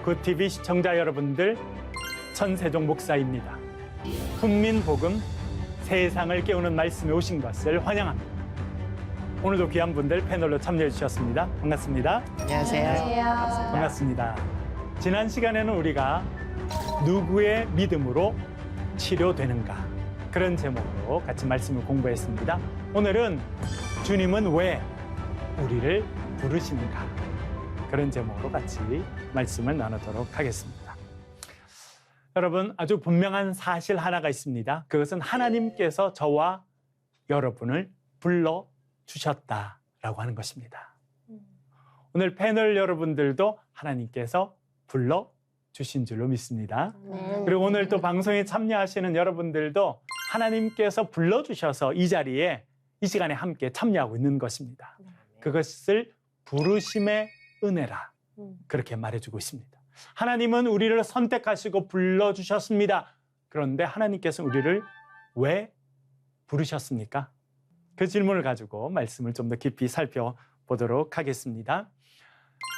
굿TV 시청자 여러분들, 천세종 목사입니다. 훈민복음, 세상을 깨우는 말씀에 오신 것을 환영합니다. 오늘도 귀한 분들 패널로 참여해 주셨습니다. 반갑습니다. 안녕하세요. 반갑습니다. 지난 시간에는 우리가 누구의 믿음으로 치료되는가, 그런 제목으로 같이 말씀을 공부했습니다. 오늘은 주님은 왜 우리를 부르시는가, 그런 제목으로 같이 말씀을 나누도록 하겠습니다. 여러분, 아주 분명한 사실 하나가 있습니다. 그것은 하나님께서 저와 여러분을 불러주셨다라고 하는 것입니다. 오늘 패널 여러분들도 하나님께서 불러주신 줄로 믿습니다. 그리고 오늘 또 방송에 참여하시는 여러분들도 하나님께서 불러주셔서 이 자리에, 이 시간에 함께 참여하고 있는 것입니다. 그것을 부르심의 은혜라, 그렇게 말해주고 있습니다. 하나님은 우리를 선택하시고 불러주셨습니다. 그런데 하나님께서 우리를 왜 부르셨습니까? 그 질문을 가지고 말씀을 좀 더 깊이 살펴보도록 하겠습니다.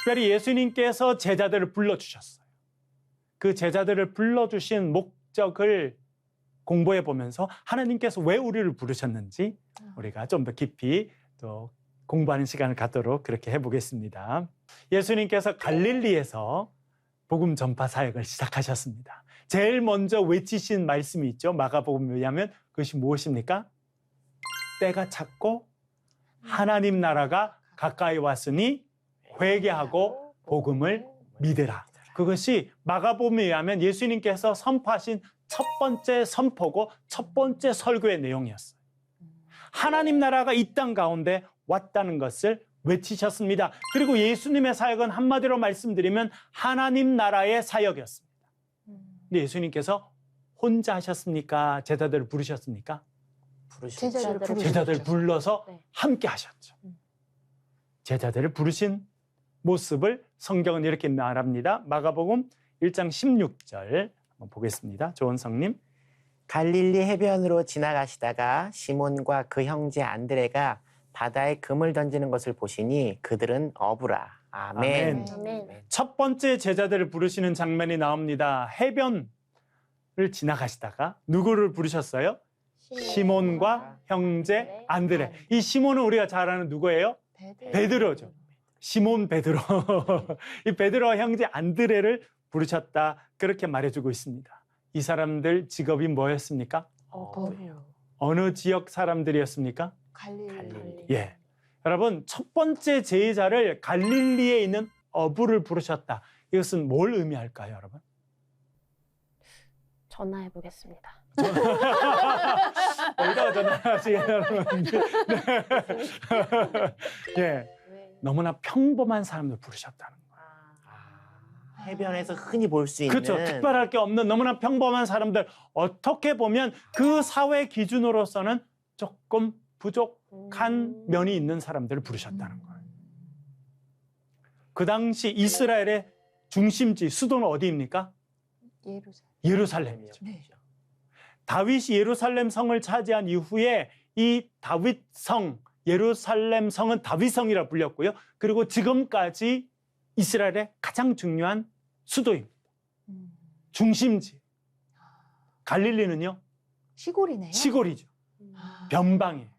특별히 예수님께서 제자들을 불러주셨어요. 그 제자들을 불러주신 목적을 공부해 보면서 하나님께서 왜 우리를 부르셨는지 우리가 좀 더 깊이 또 공부하는 시간을 갖도록 그렇게 해보겠습니다. 예수님께서 갈릴리에서 복음 전파 사역을 시작하셨습니다. 제일 먼저 외치신 말씀이 있죠. 마가복음에 의하면 그것이 무엇입니까? 때가 찼고 하나님 나라가 가까이 왔으니 회개하고 복음을 믿으라. 그것이 마가복음에 의하면 예수님께서 선포하신 첫 번째 선포고 첫 번째 설교의 내용이었어요. 하나님 나라가 이 땅 가운데 왔다는 것을 외치셨습니다. 그리고 예수님의 사역은 한마디로 말씀드리면 하나님 나라의 사역이었습니다. 근데 예수님께서 혼자 하셨습니까? 제자들을 부르셨습니까? 제자들을 불러서 함께 하셨죠. 제자들을 부르신 모습을 성경은 이렇게 말합니다. 마가복음 1장 16절 한번 보겠습니다. 조원성님. 갈릴리 해변으로 지나가시다가 시몬과 그 형제 안드레가 바다에 금을 던지는 것을 보시니 그들은 어부라. 아멘. 첫 번째 제자들을 부르시는 장면이 나옵니다. 해변을 지나가시다가 누구를 부르셨어요? 시몬과 형제 안드레. 이 시몬은 우리가 잘 아는 누구예요? 베드로죠. 시몬 베드로. 이 베드로와 형제 안드레를 부르셨다, 그렇게 말해주고 있습니다. 이 사람들 직업이 뭐였습니까? 어느 지역 사람들이었습니까? 갈릴리. 예. 여러분, 첫 번째 제자를 갈릴리에 있는 어부를 부르셨다. 이것은 뭘 의미할까요, 여러분? 전화해 보겠습니다. 어디다가 전화하시겠어요, 여러분? 예. 너무나 평범한 사람들 부르셨다는 거예요. 해변에서 흔히 볼 수 있는. 그렇죠. 특별할 게 없는 너무나 평범한 사람들. 어떻게 보면 그 사회 기준으로서는 조금 부족한 면이 있는 사람들을 부르셨다는 거예요. 그 당시 이스라엘의 중심지, 수도는 어디입니까? 예루살렘이죠. 다윗이 예루살렘 성을 차지한 이후에 이 다윗 성, 예루살렘 성은 다윗 성이라 불렸고요. 그리고 지금까지 이스라엘의 가장 중요한 수도입니다. 중심지. 갈릴리는요? 시골이네요. 시골이죠. 변방에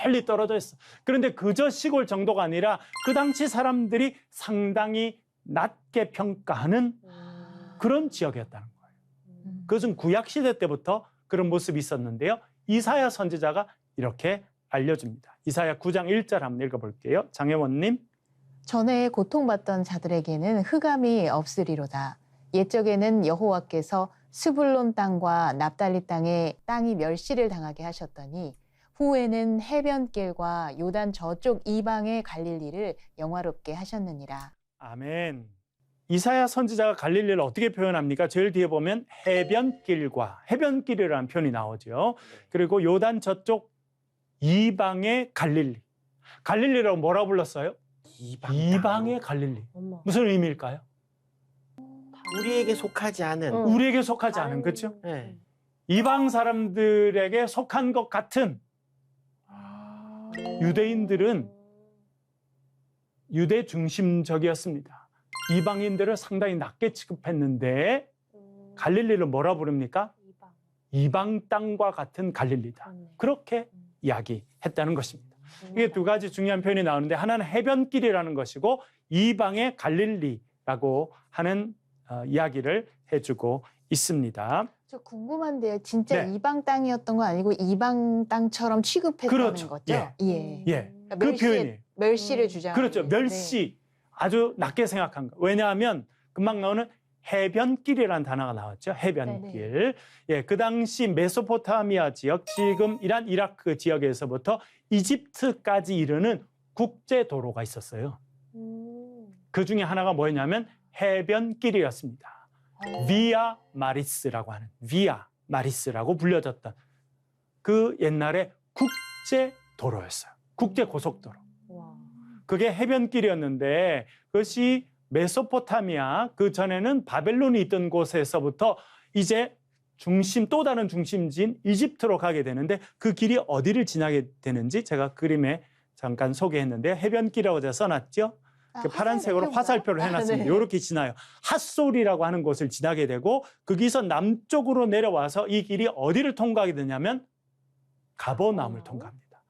멀리 떨어져 있어. 그런데 그저 시골 정도가 아니라 그 당시 사람들이 상당히 낮게 평가하는 그런 지역이었다는 거예요. 그것은 구약시대 때부터 그런 모습이 있었는데요. 이사야 선지자가 이렇게 알려줍니다. 이사야 9장 1절 한번 읽어볼게요. 장혜원님. 전에 고통받던 자들에게는 흑암이 없으리로다. 옛적에는 여호와께서 스불론 땅과 납달리 땅에 땅이 멸시를 당하게 하셨더니 후에는 해변길과 요단 저쪽 이방의 갈릴리를 영화롭게 하셨느니라. 아멘. 이사야 선지자가 갈릴리를 어떻게 표현합니까? 제일 뒤에 보면 해변길과, 해변길이라는 표현이 나오죠. 그리고 요단 저쪽 이방의 갈릴리. 갈릴리라고 뭐라고 불렀어요? 이방의 갈릴리. 무슨 의미일까요? 우리에게 속하지 않은. 우리에게 속하지 않은, 그렇죠? 네. 이방 사람들에게 속한 것 같은 유대인들은 유대 중심적이었습니다. 이방인들을 상당히 낮게 취급했는데 갈릴리를 뭐라 부릅니까? 이방 땅과 같은 갈릴리다. 그렇게 이야기했다는 것입니다. 이게 두 가지 중요한 표현이 나오는데 하나는 해변길이라는 것이고 이방의 갈릴리라고 하는 이야기를 해주고 있습니다. 저 궁금한데요. 진짜 네. 이방 땅이었던 거 아니고 이방 땅처럼 취급했다는 그렇죠. 거죠? 예. 그러니까 그 표현이 멸시를 주장. 그렇죠. 멸시 아주 낮게 생각한 거. 왜냐하면 금방 나오는 해변길이라는 단어가 나왔죠. 해변길. 예, 그 당시 메소포타미아 지역, 지금 이라크 지역에서부터 이집트까지 이르는 국제 도로가 있었어요. 그 중에 하나가 뭐였냐면 해변길이었습니다. 비아 마리스라고 하는 비아 마리스라고 불려졌던 그 옛날에 국제 도로였어요. 국제 고속도로. 그게 해변길이었는데 그것이 메소포타미아 그 전에는 바벨론이 있던 곳에서부터 이제 또 다른 중심지인 이집트로 가게 되는데 그 길이 어디를 지나게 되는지 제가 그림에 잠깐 소개했는데 해변길이라고 제가 써놨죠. 그 파란색으로 화살표를 해놨습니다. 네. 이렇게 지나요. 핫솔이라고 하는 곳을 지나게 되고 거기서 남쪽으로 내려와서 이 길이 어디를 통과하게 되냐면 가버나움을 통과합니다.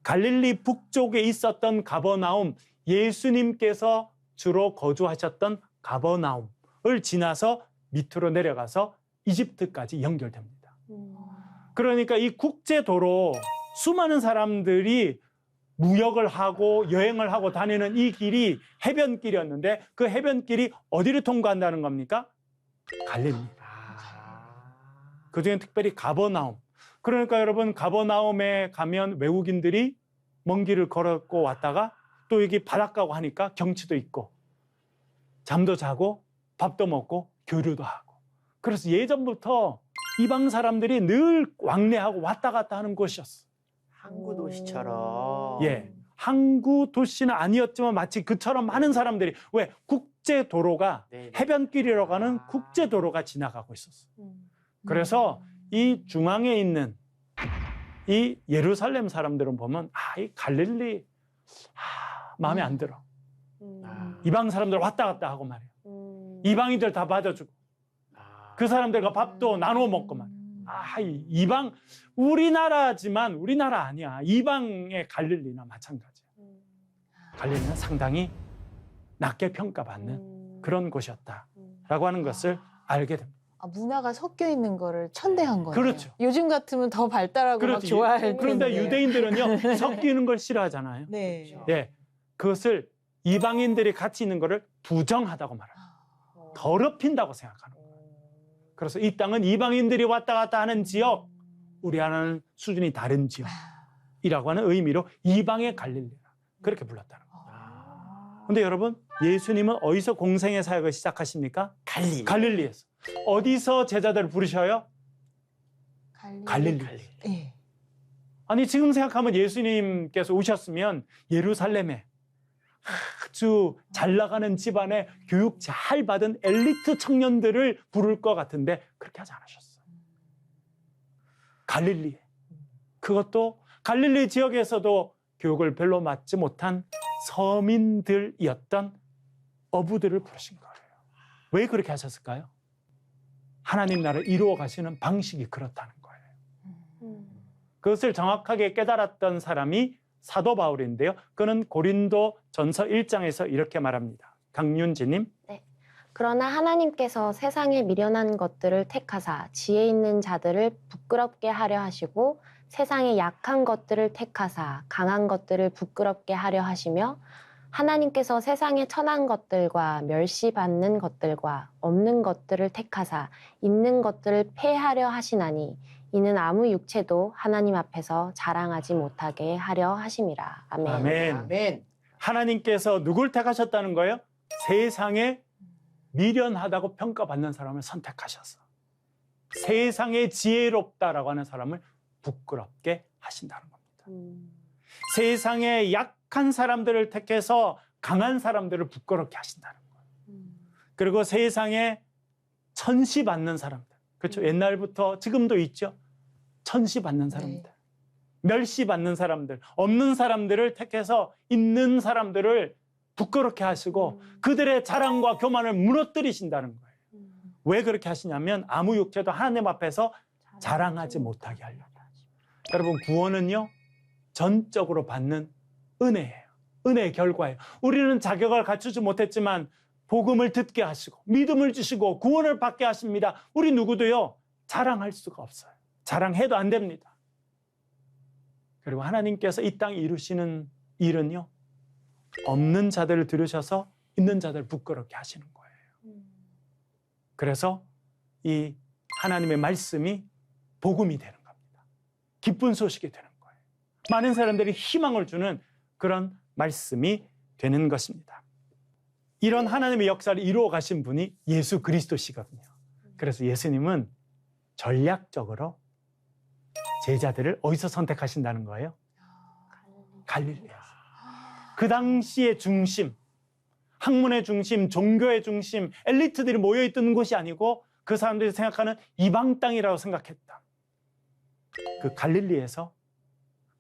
갈릴리 북쪽에 있었던 가버나움, 예수님께서 주로 거주하셨던 가버나움을 지나서 밑으로 내려가서 이집트까지 연결됩니다. 그러니까 이 국제도로 수많은 사람들이 무역을 하고 여행을 하고 다니는 이 길이 해변길이었는데 그 해변길이 어디를 통과한다는 겁니까? 갈릴리. 그중에 특별히 가버나움. 그러니까 여러분 가버나움에 가면 외국인들이 먼 길을 걸었고 왔다가 또 여기 바닷가고 하니까 경치도 있고 잠도 자고 밥도 먹고 교류도 하고 그래서 예전부터 이방 사람들이 늘 왕래하고 왔다 갔다 하는 곳이었어. 항구 도시처럼. 예, 항구 도시는 아니었지만 마치 그처럼 많은 사람들이 왜 국제 도로가 네네. 해변길이라고 하는 국제 도로가 지나가고 있었어. 그래서 이 중앙에 있는 이 예루살렘 사람들은 보면 이 갈릴리 마음에 안 들어. 이방 사람들 왔다 갔다 하고 말이야. 이방인들 다 받아주고 그 사람들과 밥도 나눠 먹고 말이야. 이방 우리나라지만 우리나라 아니야. 이방의 갈릴리나 마찬가지야. 갈릴리는 상당히 낮게 평가받는 그런 곳이었다라고 하는 것을 알게 됩니다. 문화가 섞여 있는 거를 천대한 거예요. 그렇죠. 요즘 같으면 더 발달하고 막 그렇지. 좋아할 텐데. 그런데 유대인들은요 섞이는 걸 싫어하잖아요. 네. 예, 그것을 이방인들이 같이 있는 것을 부정하다고 말해요. 더럽힌다고 생각하는 거예요. 그래서 이 땅은 이방인들이 왔다 갔다 하는 지역, 우리와는 수준이 다른 지역이라고 하는 의미로 이방의 갈릴리라 그렇게 불렀다는 거예요. 그런데 여러분, 예수님은 어디서 공생의 사역을 시작하십니까? 갈릴리에서. 어디서 제자들을 부르셔요? 갈릴리. 네. 아니 지금 생각하면 예수님께서 오셨으면 예루살렘에 아주 잘 나가는 집안에 교육 잘 받은 엘리트 청년들을 부를 것 같은데 그렇게 하지 않으셨어요. 갈릴리에. 그것도 갈릴리 지역에서도 교육을 별로 받지 못한 서민들이었던 어부들을 부르신 거예요. 왜 그렇게 하셨을까요? 하나님 나라를 이루어 가시는 방식이 그렇다는 거예요. 그것을 정확하게 깨달았던 사람이 사도 바울인데요. 그는 고린도 전서 1장에서 이렇게 말합니다. 강윤지님. 네. 그러나 하나님께서 세상에 미련한 것들을 택하사 지혜 있는 자들을 부끄럽게 하려 하시고 세상에 약한 것들을 택하사 강한 것들을 부끄럽게 하려 하시며 하나님께서 세상에 천한 것들과 멸시받는 것들과 없는 것들을 택하사 있는 것들을 폐하려 하시나니 이는 아무 육체도 하나님 앞에서 자랑하지 못하게 하려 하심이라. 아멘. 아멘. 아멘. 하나님께서 누굴 택하셨다는 거예요? 세상에 미련하다고 평가받는 사람을 선택하셔서 세상에 지혜롭다라고 하는 사람을 부끄럽게 하신다는 겁니다. 세상에 약한 사람들을 택해서 강한 사람들을 부끄럽게 하신다는 거예요. 그리고 세상에 천시받는 사람들, 그렇죠? 옛날부터 지금도 있죠. 천시받는 사람들, 멸시받는 사람들, 없는 사람들을 택해서 있는 사람들을 부끄럽게 하시고 그들의 자랑과 교만을 무너뜨리신다는 거예요. 왜 그렇게 하시냐면 아무 육체도 하나님 앞에서 자랑하지 못하게 하려고. 여러분, 구원은요 전적으로 받는 은혜예요. 은혜의 결과예요. 우리는 자격을 갖추지 못했지만 복음을 듣게 하시고 믿음을 주시고 구원을 받게 하십니다. 우리 누구도요 자랑할 수가 없어요. 자랑해도 안 됩니다. 그리고 하나님께서 이 땅에 이루시는 일은요 없는 자들을 들으셔서 있는 자들을 부끄럽게 하시는 거예요. 그래서 이 하나님의 말씀이 복음이 되는 겁니다. 기쁜 소식이 되는 거예요. 많은 사람들이 희망을 주는 그런 말씀이 되는 것입니다. 이런 하나님의 역사를 이루어 가신 분이 예수 그리스도시거든요. 그래서 예수님은 전략적으로 제자들을 어디서 선택하신다는 거예요? 갈릴리에서. 그 당시의 중심, 학문의 중심, 종교의 중심, 엘리트들이 모여있던 곳이 아니고 그 사람들이 생각하는 이방 땅이라고 생각했다. 그 갈릴리에서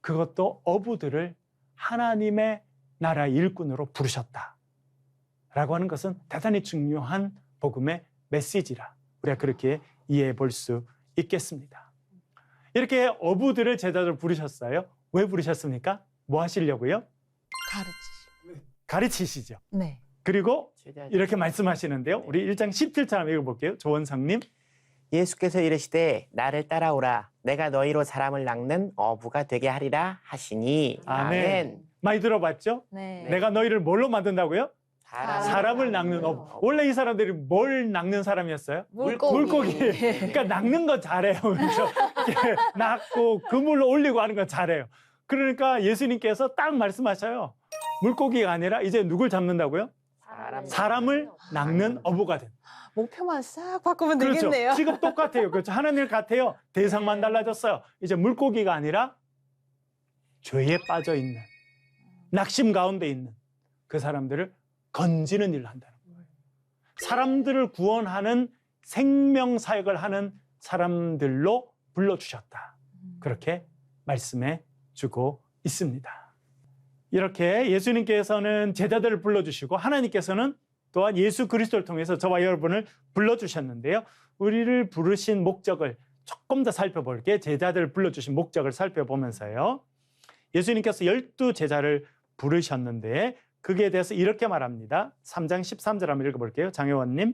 그것도 어부들을 하나님의 나라의 일꾼으로 부르셨다. 라고 하는 것은 대단히 중요한 복음의 메시지라 우리가 그렇게 이해해 볼 수 있겠습니다. 이렇게 어부들을 제자들 부르셨어요. 왜 부르셨습니까? 뭐 하시려고요? 가르치시죠. 네. 그리고 이렇게 말씀하시는데요. 우리 1장 17절 한번 읽어볼게요. 조원상님. 예수께서 이르시되 나를 따라오라 내가 너희로 사람을 낚는 어부가 되게 하리라 하시니 아멘. 많이 들어봤죠? 네. 내가 너희를 뭘로 만든다고요? 사람을 사람을 낚는 어부. 원래 이 사람들이 뭘 낚는 사람이었어요? 물고기. 그러니까 낚는 거 잘해요. 그렇죠? 이렇게 낚고 그물로 올리고 하는 거 잘해요. 그러니까 예수님께서 딱 말씀하셔요. 물고기가 아니라 이제 누굴 잡는다고요? 사람을 낚는 어부가 된. 목표만 싹 바꾸면 그렇죠. 되겠네요. 지금 똑같아요. 그렇죠. 하나님 같아요. 대상만 달라졌어요. 이제 물고기가 아니라 죄에 빠져 있는, 낙심 가운데 있는 그 사람들을 건지는 일을 한다는 거예요. 사람들을 구원하는 생명 사역을 하는 사람들로 불러주셨다. 그렇게 말씀해 주고 있습니다. 이렇게 예수님께서는 제자들을 불러주시고 하나님께서는 또한 예수 그리스도를 통해서 저와 여러분을 불러주셨는데요. 우리를 부르신 목적을 조금 더 살펴볼게요. 제자들을 불러주신 목적을 살펴보면서요. 예수님께서 12제자를 부르셨는데 그게 대해서 이렇게 말합니다. 3장 13절 한번 읽어볼게요. 장혜원님.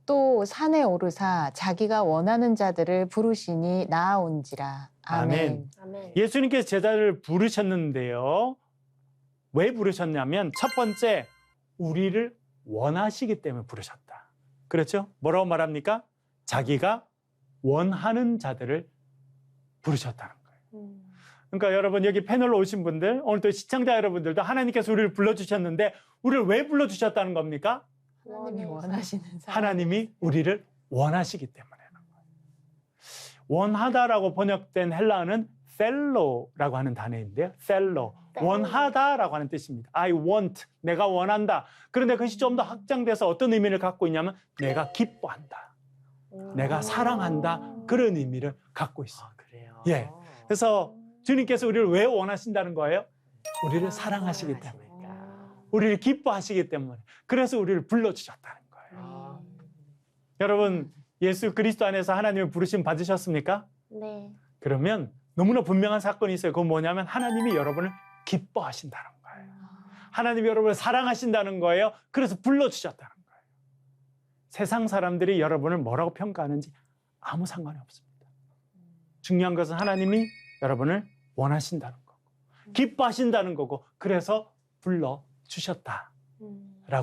또 산에 오르사 자기가 원하는 자들을 부르시니 나아온지라. 아멘. 아멘. 예수님께서 제자를 부르셨는데요. 왜 부르셨냐면 첫 번째 우리를 원하시기 때문에 부르셨다. 그렇죠? 뭐라고 말합니까? 자기가 원하는 자들을 부르셨다는 거예요. 그러니까 여러분 여기 패널로 오신 분들 오늘 또 시청자 여러분들도 하나님께서 우리를 불러주셨는데 우리를 왜 불러주셨다는 겁니까? 하나님이 원하시는 사람. 하나님이 우리를 원하시기 때문에. 원하다라고 번역된 헬라어는 셀로라고 하는 단어인데요. 셀로. 원하다라고 하는 뜻입니다. I want. 내가 원한다. 그런데 그것이 좀 더 확장돼서 어떤 의미를 갖고 있냐면 내가 기뻐한다. 내가 사랑한다. 그런 의미를 갖고 있어요. 그래요. 예. 그래서 주님께서 우리를 왜 원하신다는 거예요? 우리를 사랑하시기 때문에. 우리를 기뻐하시기 때문에. 그래서 우리를 불러주셨다는 거예요. 여러분, 예수 그리스도 안에서 하나님을 부르심 받으셨습니까? 네. 그러면 너무나 분명한 사건이 있어요. 그건 뭐냐면 하나님이 여러분을 기뻐하신다는 거예요. 하나님이 여러분을 사랑하신다는 거예요. 그래서 불러주셨다는 거예요. 세상 사람들이 여러분을 뭐라고 평가하는지 아무 상관이 없습니다. 중요한 것은 하나님이 여러분을 원하신다는 거고 기뻐하신다는 거고 그래서 불러주셨다라고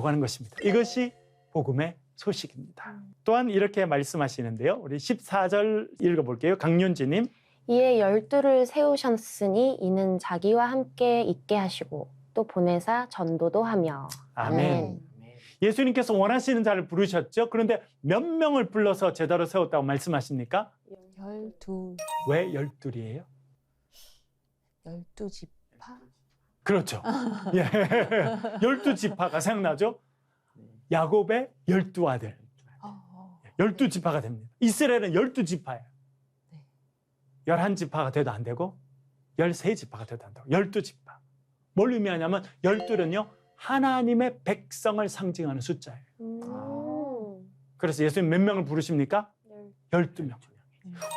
하는 것입니다. 이것이 복음의 소식입니다. 또한 이렇게 말씀하시는데요. 우리 14절 읽어볼게요. 강윤지님. 이에 12를 세우셨으니 이는 자기와 함께 있게 하시고 또 보내사 전도도 하며. 아멘. 예수님께서 원하시는 자를 부르셨죠. 그런데 몇 명을 불러서 제자로 세웠다고 말씀하십니까? 12. 왜 12이에요? 12지파? 그렇죠. 예. 12지파가 생각나죠? 야곱의 12아들. 12지파가 됩니다. 이스라엘은 12지파예요. 11지파가 돼도 안 되고 13지파가 돼도 안 되고 12지파. 뭘 의미하냐면 12는요. 하나님의 백성을 상징하는 숫자예요. 음. 그래서 예수님 몇 명을 부르십니까? 12명.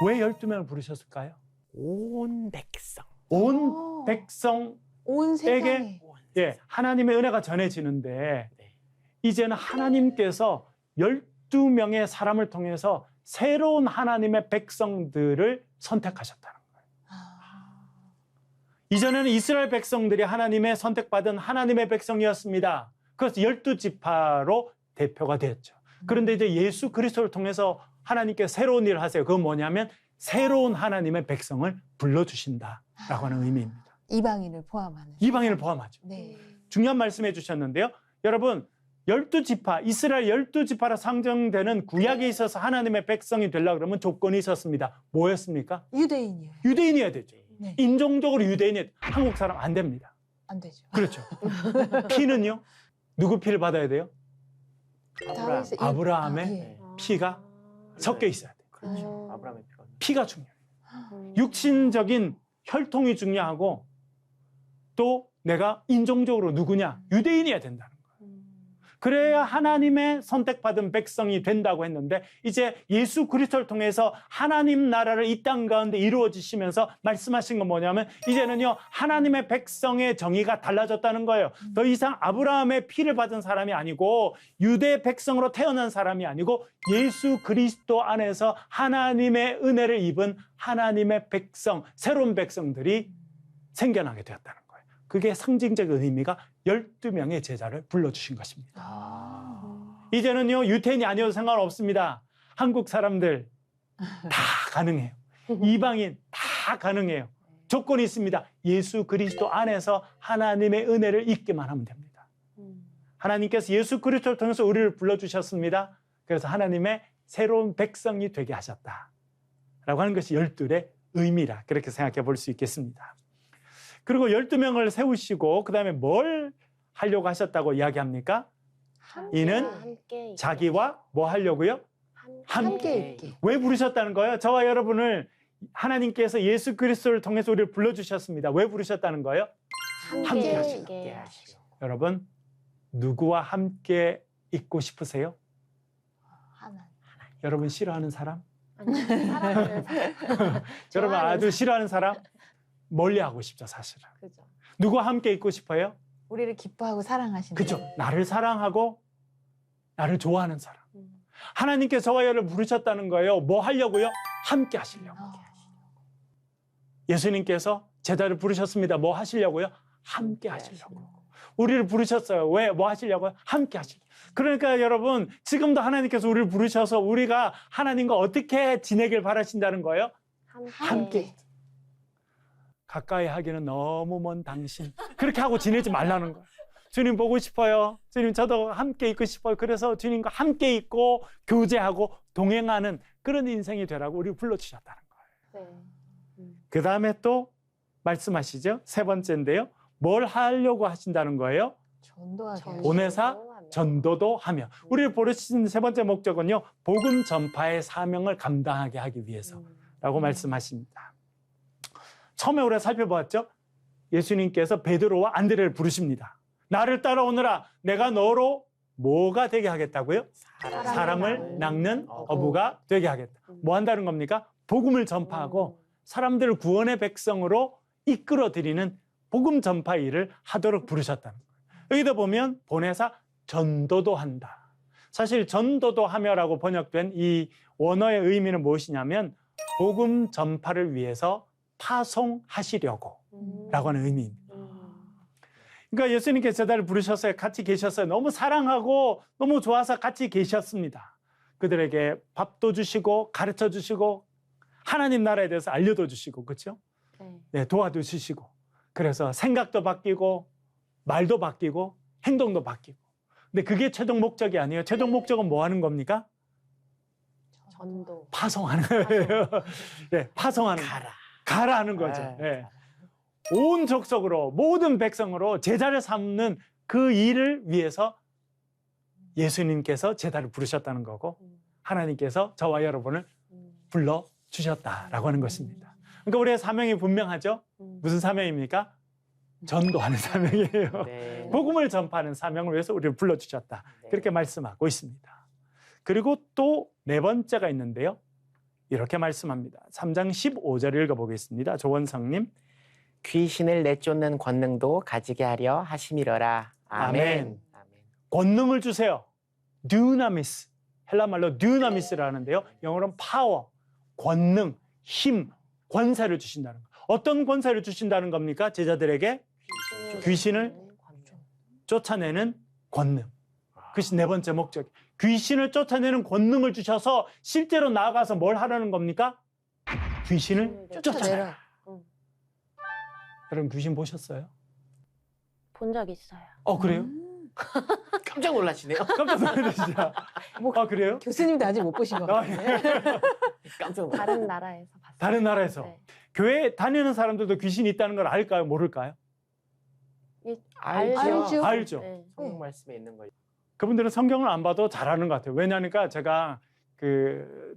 왜 12명을 부르셨을까요? 온 백성. 온 백성 온 세상에. 예, 하나님의 은혜가 전해지는데 네. 이제는 하나님께서 12명의 사람을 통해서 새로운 하나님의 백성들을 선택하셨다는 거예요. 아. 이전에는 이스라엘 백성들이 하나님의 선택받은 하나님의 백성이었습니다. 그래서 12지파로 대표가 되었죠. 그런데 이제 예수 그리스도를 통해서 하나님께 새로운 일을 하세요. 그건 뭐냐면 새로운 하나님의 백성을 불러주신다라고 하는 의미입니다. 이방인을 포함하는. 이방인을 포함하죠. 네. 중요한 말씀해 주셨는데요. 여러분 12지파, 이스라엘 12지파로 상정되는 구약에 있어서 하나님의 백성이 되려고 그러면 조건이 있었습니다. 뭐였습니까? 유대인이에요. 유대인이어야 되죠. 네. 인종적으로 유대인이 한국 사람 안 됩니다. 안 되죠. 그렇죠. 피는요? 누구 피를 받아야 돼요? 다윗의 아브라함의 예. 피가 섞여 있어야 돼요. 그렇죠. 아브라함의 피가. 피가 중요해요. 육신적인 혈통이 중요하고 또 내가 인종적으로 누구냐? 유대인이어야 된다는 거예요. 그래야 하나님의 선택받은 백성이 된다고 했는데 이제 예수 그리스도를 통해서 하나님 나라를 이 땅 가운데 이루어지시면서 말씀하신 건 뭐냐면 이제는요 하나님의 백성의 정의가 달라졌다는 거예요. 더 이상 아브라함의 피를 받은 사람이 아니고 유대 백성으로 태어난 사람이 아니고 예수 그리스도 안에서 하나님의 은혜를 입은 하나님의 백성, 새로운 백성들이 생겨나게 되었다는 거예요. 그게 상징적인 의미가 12명의 제자를 불러주신 것입니다. 이제는요 유태인이 아니어도 상관없습니다. 한국 사람들 다 가능해요. 이방인 다 가능해요. 조건이 있습니다. 예수 그리스도 안에서 하나님의 은혜를 입기만 하면 됩니다. 하나님께서 예수 그리스도를 통해서 우리를 불러주셨습니다. 그래서 하나님의 새로운 백성이 되게 하셨다라고 하는 것이 12의 의미라 그렇게 생각해 볼 수 있겠습니다. 그리고 12명을 세우시고 그 다음에 뭘 하려고 하셨다고 이야기합니까? 이는 함께 자기와 뭐 하려고요? 함께 있기. 왜 부르셨다는 거예요? 저와 여러분을 하나님께서 예수 그리스도를 통해서 우리를 불러주셨습니다. 왜 부르셨다는 거예요? 함께 함께 여러분 누구와 함께 있고 싶으세요? 하나. 여러분 싫어하는 사람? 사랑하는 사람. 여러분 아주 좋아하는 싫어하는 사람? 멀리하고 싶죠 사실은. 그죠. 누구와 함께 있고 싶어요? 우리를 기뻐하고 사랑하시는. 그죠. 나를 사랑하고 나를 좋아하는 사람. 음. 하나님께서 저와 여러분을 부르셨다는 거예요. 뭐 하려고요? 함께 하시려고. 예수님께서 제자를 부르셨습니다. 뭐 하시려고요? 함께 하시려고. 우리를 부르셨어요. 왜? 뭐 하시려고요? 함께 하시려고. 그러니까 여러분 지금도 하나님께서 우리를 부르셔서 우리가 하나님과 어떻게 지내길 바라신다는 거예요? 함께. 가까이 하기는 너무 먼 당신. 그렇게 하고 지내지 말라는 거예요. 주님 보고 싶어요. 주님 저도 함께 있고 싶어요. 그래서 주님과 함께 있고 교제하고 동행하는 그런 인생이 되라고 우리를 불러주셨다는 거예요. 네. 그 다음에 또 말씀하시죠. 세 번째인데요. 뭘 하려고 하신다는 거예요? 전도하게. 보내사 전도도 하며. 우리를 부르신 세 번째 목적은요. 복음 전파의 사명을 감당하게 하기 위해서라고 말씀하십니다. 처음에 우리가 살펴보았죠. 예수님께서 베드로와 안드레를 부르십니다. 나를 따라오너라. 내가 너로 뭐가 되게 하겠다고요? 사람을 낚는 어부가 되게 하겠다. 뭐 한다는 겁니까? 복음을 전파하고 사람들을 구원의 백성으로 이끌어들이는 복음 전파 일을 하도록 부르셨다는 거예요. 여기다 보면 보내사 전도도 한다. 사실 전도도 하며라고 번역된 이 원어의 의미는 무엇이냐면 복음 전파를 위해서 파송하시려고 라고 하는 의미입니다. 그러니까 예수님께서 제자를 부르셨어요. 같이 계셨어요. 너무 사랑하고 너무 좋아서 같이 계셨습니다. 그들에게 밥도 주시고 가르쳐 주시고 하나님 나라에 대해서 알려도 주시고 그렇죠? 네, 도와도 주시고 그래서 생각도 바뀌고 말도 바뀌고 행동도 바뀌고 근데 그게 최종 목적이 아니에요. 최종 목적은 뭐 하는 겁니까? 전도. 파송하는 거예요. 네, 파송하는 가라 하는 거죠. 네. 온 족속으로 모든 백성으로 제자를 삼는 그 일을 위해서 예수님께서 제자를 부르셨다는 거고 하나님께서 저와 여러분을 불러주셨다라고 하는 것입니다. 그러니까 우리의 사명이 분명하죠. 무슨 사명입니까? 전도하는 사명이에요. 네. 복음을 전파하는 사명을 위해서 우리를 불러주셨다. 네. 그렇게 말씀하고 있습니다. 그리고 또 네 번째가 있는데요. 이렇게 말씀합니다. 3장 15절 읽어보겠습니다. 조원성님. 귀신을 내쫓는 권능도 가지게 하려 하심이러라. 아멘. 아멘. 권능을 주세요. 듀나미스. 헬라말로 듀나미스라는데요. 영어로는 파워, 권능, 힘, 권세를 주신다는 거. 어떤 권세를 주신다는 겁니까? 제자들에게 귀신을 쫓아내는 권능. 그것이 네 번째 목적. 귀신을 쫓아내는 권능을 주셔서 실제로 나아가서 뭘 하라는 겁니까? 귀신을 쫓아내라. 여러분 귀신 보셨어요? 본 적 있어요. 그래요? 깜짝 놀라시네요. 깜짝 놀라시죠? 뭐, 그래요? 교수님도 아직 못 보신 것 같아요. 깜짝 놀라. 다른 나라에서 봤어요. 다른 나라에서. 네. 교회 다니는 사람들도 귀신이 있다는 걸 알까요? 모를까요? 알죠. 알죠. 네. 성경 말씀에 있는 거죠. 그분들은 성경을 안 봐도 잘하는 것 같아요. 왜냐하니까 제가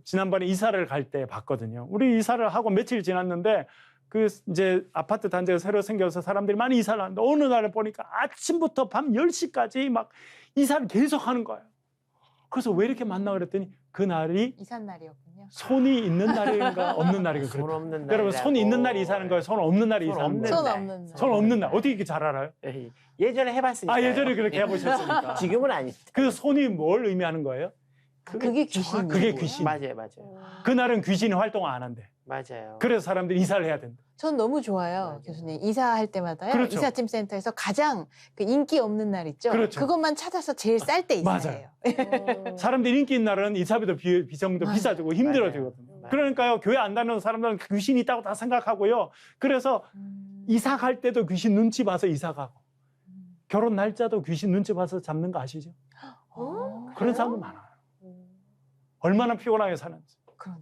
지난번에 이사를 갈 때 봤거든요. 우리 이사를 하고 며칠 지났는데 이제 아파트 단지가 새로 생겨서 사람들이 많이 이사를 하는데 어느 날에 보니까 아침부터 밤 10시까지 막 이사를 계속 하는 거예요. 그래서 왜 이렇게 만나 그랬더니 그날이 이삿날이었군요. 손이 있는 날인가 없는 날인가 손 그랬거든요. 없는 날. 여러분 손이 있는 날이 이사하는 거예요? 손 없는 날이 손 이사하는 없는 거예요? 손 없는 날. 손 없는 날. 어떻게 이렇게 잘 알아요? 예전에 해봤으니까. 예전에 그렇게 해보셨으니까. 지금은 아니죠. 그 손이 뭘 의미하는 거예요? 그게 귀신. 그게 귀신. 맞아요. 그날은 귀신이 활동 안 한대. 맞아요. 그래서 사람들이 이사를 해야 된다. 전 너무 좋아요, 맞아요. 교수님. 이사할 때마다요. 그렇죠. 이삿짐 센터에서 가장 그 인기 없는 날 있죠. 그렇죠. 그것만 찾아서 제일 쌀 때 이사해요. 사람들이 인기 있는 날은 이사비도 비용도 맞아요. 비싸지고 힘들어지거든요. 맞아요. 그러니까요, 교회 안 다니는 사람들은 귀신이 있다고 다 생각하고요. 그래서 이사 갈 때도 귀신 눈치 봐서 이사 가고, 결혼 날짜도 귀신 눈치 봐서 잡는 거 아시죠? 그런 사람도 많아요. 얼마나 피곤하게 사는지. 그렇네.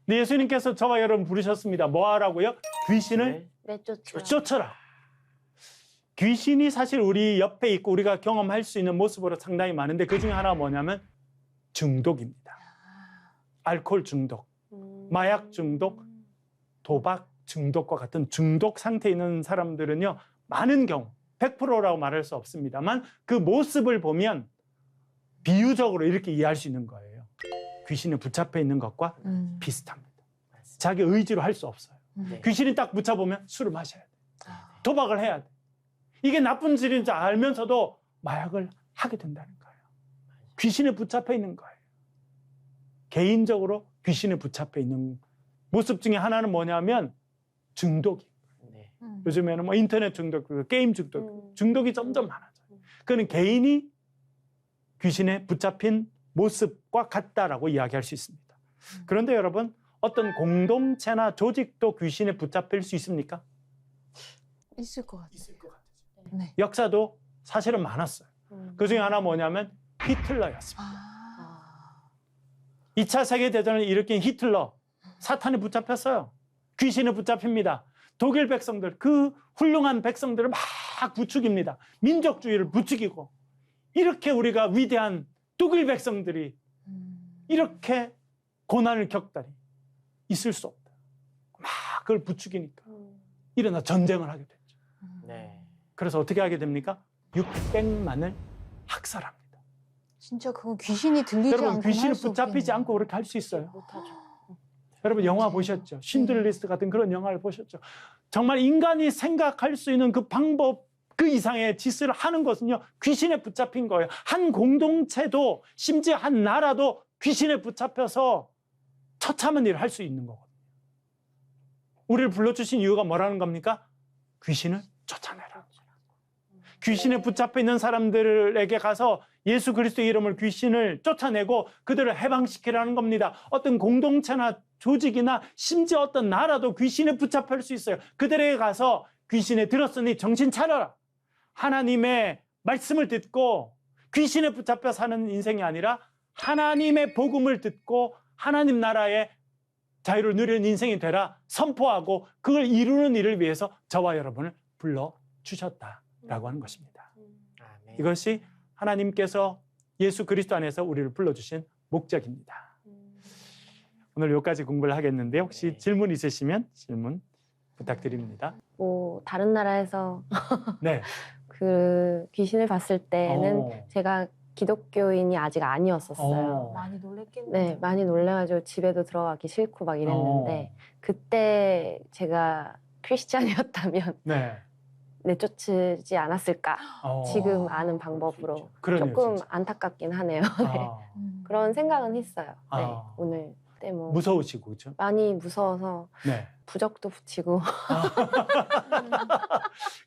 근데 예수님께서 저와 여러분 부르셨습니다. 뭐 하라고요? 귀신을 내쫓으라. 쫓아라. 귀신이 사실 우리 옆에 있고 우리가 경험할 수 있는 모습으로 상당히 많은데 그 중에 하나가 뭐냐면 중독입니다. 알코올 중독, 마약 중독, 도박 중독과 같은 중독 상태에 있는 사람들은요, 많은 경우 100%라고 말할 수 없습니다만 그 모습을 보면 비유적으로 이렇게 이해할 수 있는 거예요. 귀신에 붙잡혀 있는 것과 비슷합니다. 자기 의지로 할 수 없어요. 귀신이 딱 붙잡으면 술을 마셔야 돼. 도박을 해야 돼. 이게 나쁜 질인 줄 알면서도 마약을 하게 된다는 거예요. 귀신에 붙잡혀 있는 거예요. 개인적으로 귀신에 붙잡혀 있는 모습 중에 하나는 뭐냐면 중독이. 네. 요즘에는 뭐 인터넷 중독, 게임 중독, 중독이 점점 많아져요. 그는 개인이 귀신에 붙잡힌 모습과 같다라고 이야기할 수 있습니다. 그런데 여러분, 어떤 공동체나 조직도 귀신에 붙잡힐 수 있습니까? 있을 것 같아요. 있을 것 같아요. 네. 역사도 사실은 많았어요. 그 중에 하나 뭐냐면 히틀러였습니다. 2차 세계대전을 일으킨 히틀러, 사탄에 붙잡혔어요. 귀신에 붙잡힙니다. 독일 백성들, 그 훌륭한 백성들을 막 부추깁니다. 민족주의를 부추기고, 이렇게 우리가 위대한 독일 백성들이 이렇게 고난을 겪다니 있을 수 없다. 막 그걸 부추기니까 일어나 전쟁을 하게 됐죠. 네. 그래서 어떻게 하게 됩니까? 600만을 학살합니다. 진짜 그건 귀신이 들리지 여러분, 않고 귀신에 할수 붙잡히지 없겠네요. 않고 그렇게 할 수 있어요. 못하죠. 여러분, 영화 맞아요. 보셨죠? 신들의 리스트 같은 그런 영화를 보셨죠? 정말 인간이 생각할 수 있는 그 방법, 그 이상의 짓을 하는 것은요, 귀신에 붙잡힌 거예요. 한 공동체도, 심지어 한 나라도 귀신에 붙잡혀서 처참한 일을 할 수 있는 거거든요. 우리를 불러주신 이유가 뭐라는 겁니까? 귀신을 쫓아내라. 귀신에 붙잡혀 있는 사람들에게 가서 예수 그리스도의 이름을 귀신을 쫓아내고 그들을 해방시키라는 겁니다. 어떤 공동체나 조직이나 심지어 어떤 나라도 귀신에 붙잡힐 수 있어요. 그들에게 가서 귀신에 들었으니 정신 차려라. 하나님의 말씀을 듣고 귀신에 붙잡혀 사는 인생이 아니라 하나님의 복음을 듣고 하나님 나라의 자유를 누리는 인생이 되라 선포하고 그걸 이루는 일을 위해서 저와 여러분을 불러주셨다라고 하는 것입니다. 아멘. 이것이 하나님께서 예수 그리스도 안에서 우리를 불러주신 목적입니다. 오늘 여기까지 공부를 하겠는데 혹시 네. 질문 있으시면 질문 부탁드립니다. 뭐 다른 나라에서 네. 그 귀신을 봤을 때는 어. 제가 기독교인이 아직 아니었었어요. 많이 놀랬겠네요. 네, 많이 놀라가지고 집에도 들어가기 싫고 막 이랬는데 그때 제가 크리스찬이었다면 네. 내쫓지 않았을까? 어. 지금 아는 방법으로 그러네요, 조금 진짜. 안타깝긴 하네요. 네. 아, 그런 생각은 했어요. 네, 아. 오늘 때 뭐 무서우시고 그죠? 많이 무서워서 네. 부적도 붙이고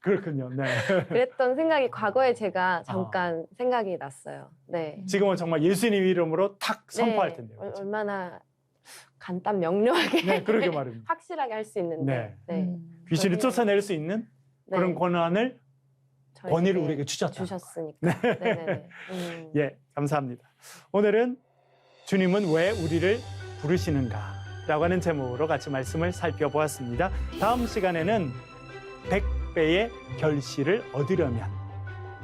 그렇군요. 네. 그랬던 생각이 과거에 제가 잠깐 생각이 났어요. 네. 지금은 정말 예수님 이름으로 탁 선포할 네, 텐데요. 얼- 그죠? 얼마나 간단 명료하게 네, 그러게 말입니다. 확실하게 할 수 있는데 네. 귀신을 저희는- 쫓아낼 수 있는 네. 그런 권한을 저에게 권위를 우리에게 주셨다. 주셨으니까. 네네네. 예, 감사합니다. 오늘은 주님은 왜 우리를 부르시는가라고 하는 제목으로 같이 말씀을 살펴보았습니다. 다음 시간에는 100배의 결실을 얻으려면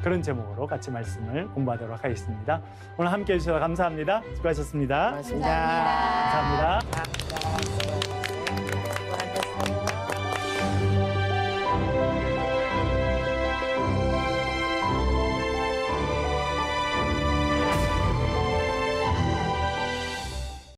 그런 제목으로 같이 말씀을 공부하도록 하겠습니다. 오늘 함께해 주셔서 감사합니다. 수고하셨습니다. 고맙습니다. 감사합니다. 감사합니다.